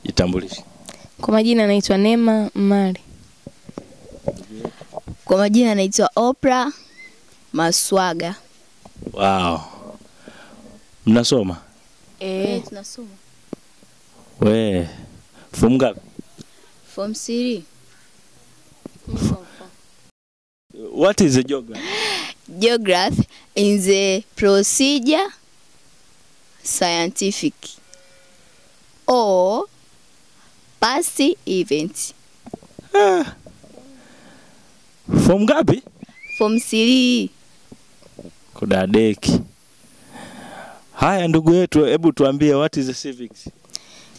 Jitambulishe. Kwa majina naitwa Neema Mali. Kwa majina naitwa Oprah Maswaga. Wow. Mnasoma? Tunasoma. We. Form ngapi? Form 3. What is a geography? Geography is a procedure scientific or past event. Form ngapi? Form 3. Kudadeki. Haya ndugu yetu, hebu tuambie what is a civics?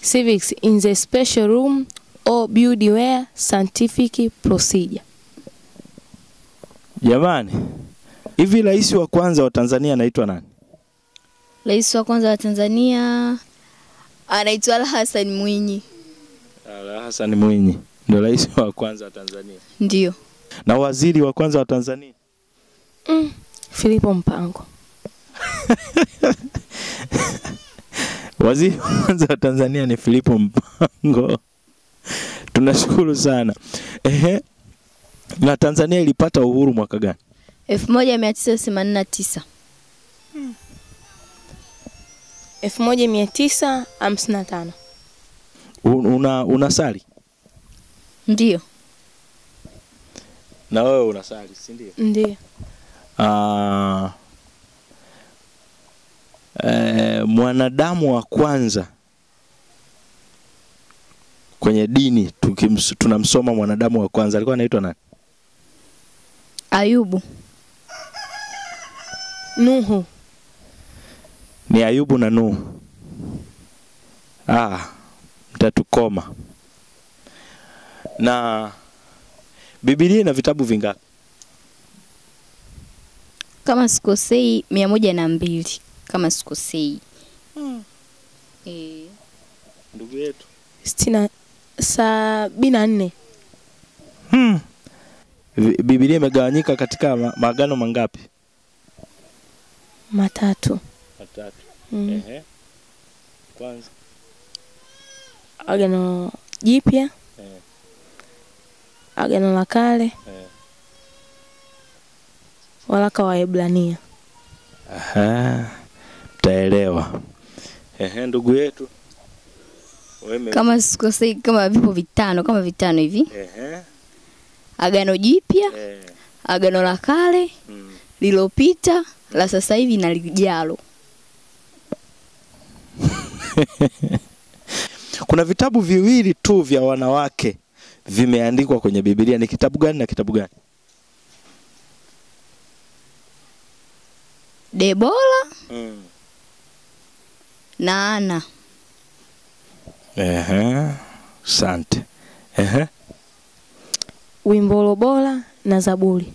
Civics is a special room or building where scientific procedure. Jamani, hivi rais wa kwanza wa Tanzania anaitwa nani? Rais wa kwanza wa Tanzania anaitwa Ali Hassan Mwinyi. Ali Hassan Mwinyi ndio rais wa kwanza wa Tanzania. Ndio. Na waziri wa kwanza wa Tanzania? Philipo Mpango. Waziri wa kwanza wa Tanzania ni Philipo Mpango. Tunashukuru sana. Na Tanzania ilipata uhuru mwaka gani? 1989. 1955. Unasali? Ndio. Na wewe unasali, si ndio? Ndio. Mwanadamu wa kwanza kwenye dini tunamsoma mwanadamu wa kwanza alikuwa anaitwa nani? Ayubu. Nuhu. Ni Ayubu na Nuhu. Mtatukoma. Na Biblia ina vitabu vingapi? Kama sikosei 102. Kama sikosei. Ndugu yetu 74. Biblia imegawanyika katika maagano mangapi? 3. 3. Kwanza Agano Jipya. Agano la Kale. Waraka wa Ebrania. Mtaelewa. Ndugu yetu. Kama sikosei kama vipo vitano hivi. Agano Jipya. Agano la Kale. Lilopita, la sasa hivi na lijalo. Kuna vitabu viwili tu vya wanawake vimeandikwa kwenye Biblia. Ni kitabu gani na kitabu gani? Debora na Ana. Asante. Wimbo bora na Zaburi.